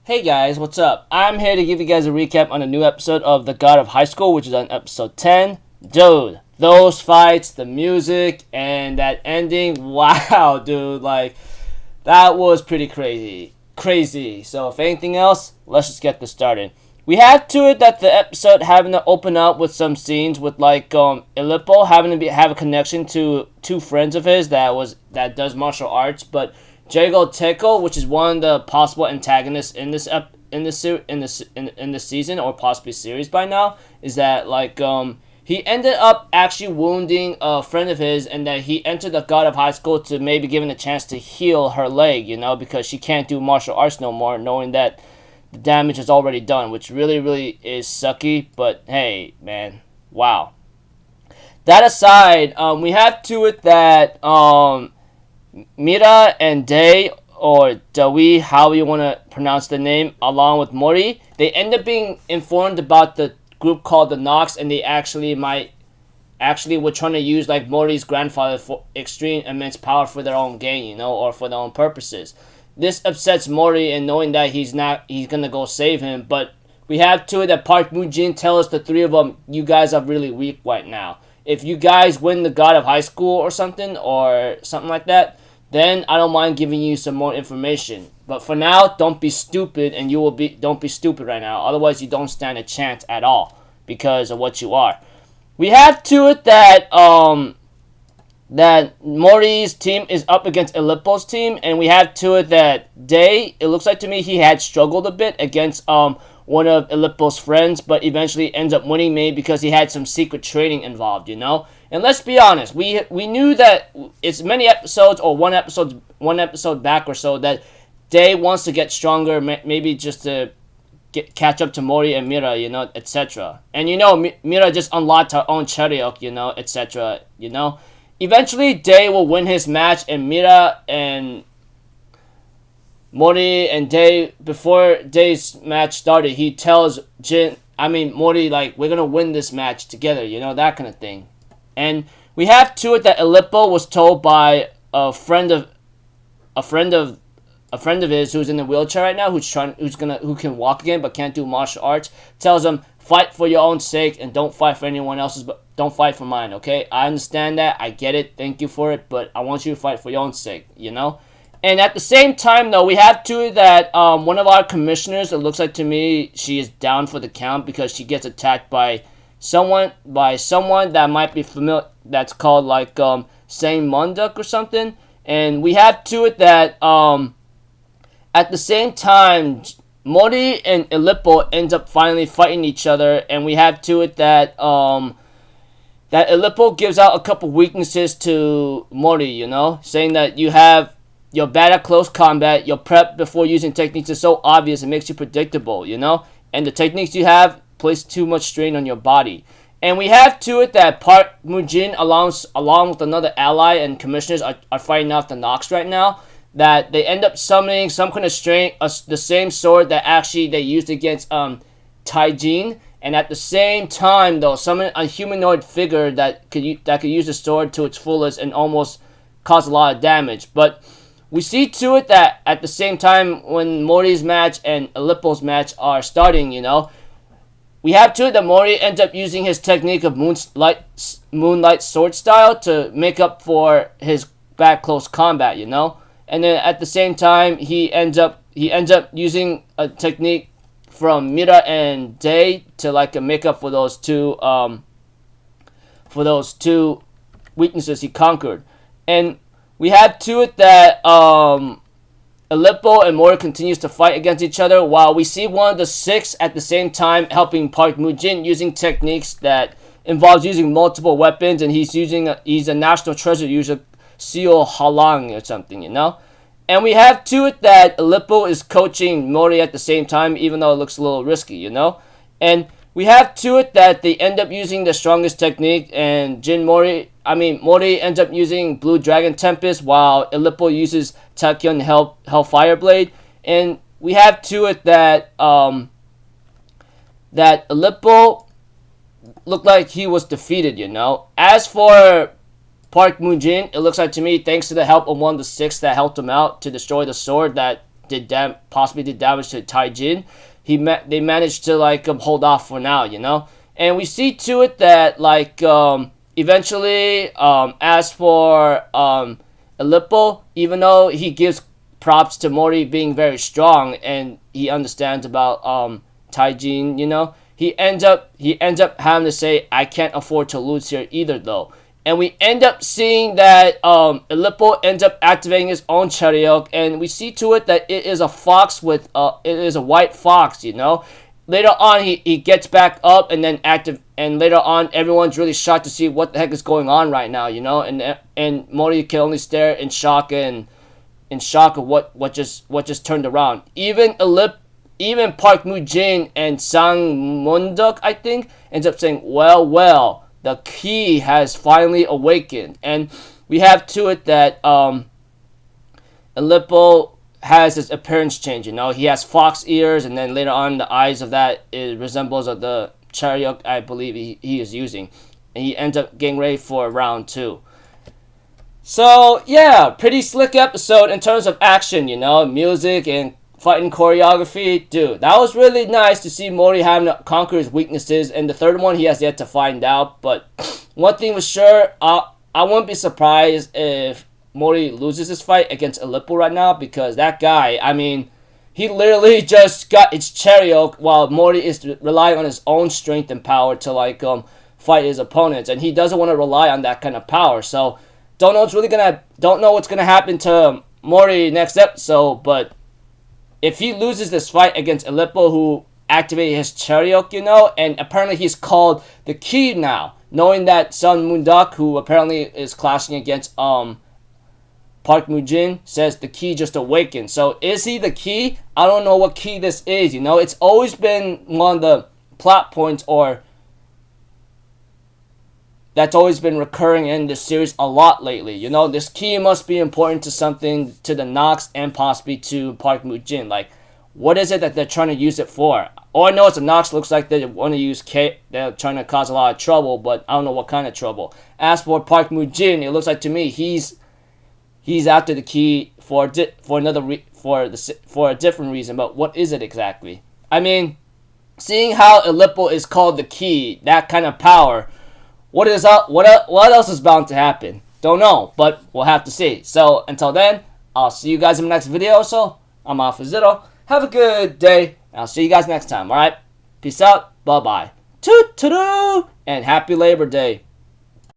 Hey guys, what's up? I'm here to give you guys a recap on a new episode of The God of High School, which is on episode 10. Dude, those fights, the music, and that ending, wow, dude, that was pretty crazy. Crazy. So, if anything else, let's just get this started. We had to it that the episode having to open up with some scenes with Ilippo having to have a connection to two friends of his that does martial arts, but Jago Teko, which is one of the possible antagonists in this season or possibly series by now, is that he ended up actually wounding a friend of his, and that he entered the God of High School to maybe give him a chance to heal her leg, because she can't do martial arts no more, knowing that the damage is already done, which really, really is sucky. But hey, man, wow. That aside, we have to it that Mira and Day, or Dawi, how you want to pronounce the name, along with Mori, they end up being informed about the group called the Nox, and they actually were trying to use Mori's grandfather for extreme immense power for their own gain, or for their own purposes. This upsets Mori, and knowing that he's gonna go save him. But we have to it that Park Moon-jin tell us, the three of them, you guys are really weak right now. If you guys win the God of High School or something like that, then I don't mind giving you some more information. But for now, don't be stupid, and don't be stupid right now. Otherwise, you don't stand a chance at all because of what you are. We have to it that Mori's team is up against Ilippo's team, and we have to it that Day, it looks like to me he had struggled a bit against one of Ilippo's friends, but eventually ends up winning maybe because he had some secret training involved, And let's be honest, we knew that it's many episodes, or one episode back or so, that Day wants to get stronger, maybe just to catch up to Mori and Mira, etc. And Mira just unlocked her own choreography, etc. Eventually, Day will win his match, and Mira and Mori and Day, before Day's match started, he tells Mori, we're gonna win this match together, that kind of thing. And we have to it that Ilippo was told by a friend of his who's in the wheelchair right now, who can walk again but can't do martial arts, tells him, fight for your own sake and don't fight for anyone else's, but don't fight for mine, okay? I understand that, I get it, thank you for it, but I want you to fight for your own sake, And at the same time, though, we have to that one of our commissioners, it looks like to me, she is down for the count because she gets attacked by someone that might be familiar, that's called Saint Munduk or something. And we have to it that at the same time, Mori and Ilippo ends up finally fighting each other, and we have to it that that Ilippo gives out a couple weaknesses to Mori, saying that you're bad at close combat, your prep before using techniques is so obvious it makes you predictable, and the techniques you have place too much strain on your body. And we have to it that Park Moon-jin, along with another ally and commissioners, are fighting off the Nox right now, that they end up summoning some kind of the same sword that actually they used against Taijin, and at the same time, though, summon a humanoid figure that could use the sword to its fullest and almost cause a lot of damage. But we see to it that at the same time, when Mori's match and Ilippo's match are starting, we have to it that Mori ends up using his technique of moonlight sword style to make up for his bad close combat, And then at the same time, he ends up using a technique from Mira and Day to make up for those two weaknesses he conquered. And we have to it that Ilippo and Mori continues to fight against each other, while we see one of the six at the same time helping Park Moon-jin using techniques that involves using multiple weapons, and he's a national treasure user, Seo Halang or something, And we have to it that Ilippo is coaching Mori at the same time, even though it looks a little risky, And we have to it that they end up using the strongest technique, and Mori ends up using Blue Dragon Tempest, while Ilippo uses Taekyon Hellfire Blade. And we have to it that that Ilippo looked like he was defeated, As for Park Moon-jin, it looks like to me, thanks to the help of one of the six that helped him out to destroy the sword that possibly did damage to Taijin, they managed to like hold off for now, you know. And we see to it that like eventually, as for Aleppo, even though he gives props to Mori being very strong and he understands about Taijin, you know, he ends up having to say, I can't afford to lose here either though. And we end up seeing that Aleppo ends up activating his own chariot, and we see to it that it is a fox with it is a white fox, you know. Later on, he gets back up and then and later on, everyone's really shocked to see what the heck is going on right now, you know. And Mori can only stare in shock of what just turned around. Even Park Moo-jin and Sang Munduk, I think, ends up saying, well, the key has finally awakened. And we have to it that Aleppo has his appearance change, you know. He has fox ears, and then later on the eyes of that resembles of the chariot I believe he is using. And he ends up getting ready for round 2. So yeah, pretty slick episode in terms of action, you know, music and fighting choreography. Dude, that was really nice to see Mori having to conquer his weaknesses, and the third one he has yet to find out. But one thing was sure, I wouldn't be surprised if Mori loses this fight against Aleppo right now, because that guy, I mean, he literally just got its chariot while Mori is relying on his own strength and power to like fight his opponents, and he doesn't want to rely on that kind of power. So don't know what's gonna happen to Mori next episode, but if he loses this fight against Aleppo, who activated his chariot, you know, and apparently he's called the Key now, knowing that Sun Moonduk, who apparently is clashing against Park Moo-jin, says the Key just awakened. So is he the Key? I don't know what key this is, you know. It's always been one of the plot points, or that's always been recurring in this series a lot lately. You know, this key must be important to something, to the Nox and possibly to Park Moo-jin. Like, what is it that they're trying to use it for? All I know is the Nox looks like they want to use K. They're trying to cause a lot of trouble, but I don't know what kind of trouble. As for Park Moo-jin, it looks like to me he's after the key for a different reason. But what is it exactly? I mean, seeing how Aleppo is called the Key, that kind of power. What else is bound to happen? Don't know, but we'll have to see. So until then, I'll see you guys in the next video. So I'm Alpha Zitto. Have a good day. And I'll see you guys next time. All right, peace out. Bye bye. Toot toot, and happy Labor Day.